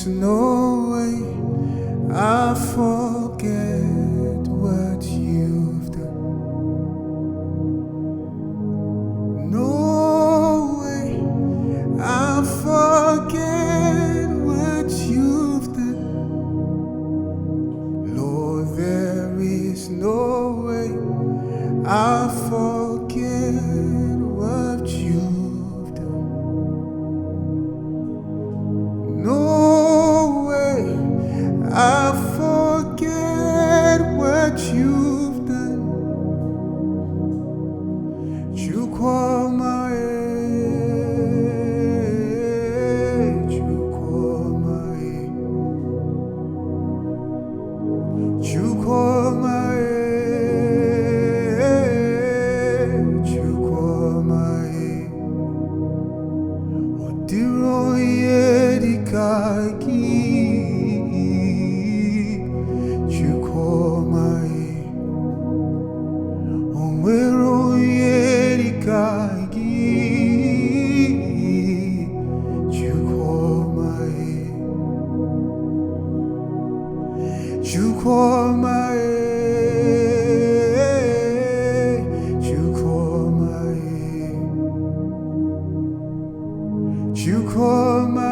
is no way I'll forget what you've done. No way I'll forget what you've done. Lord, there is no way I'll forget what you've done. No way I'll forget what you've done. You call my age, you call my age, you call my age, you call my age. Odiro yedikaki, you call my age. Onwero yedikaki, you call my age. You call my age, you call my age, you call my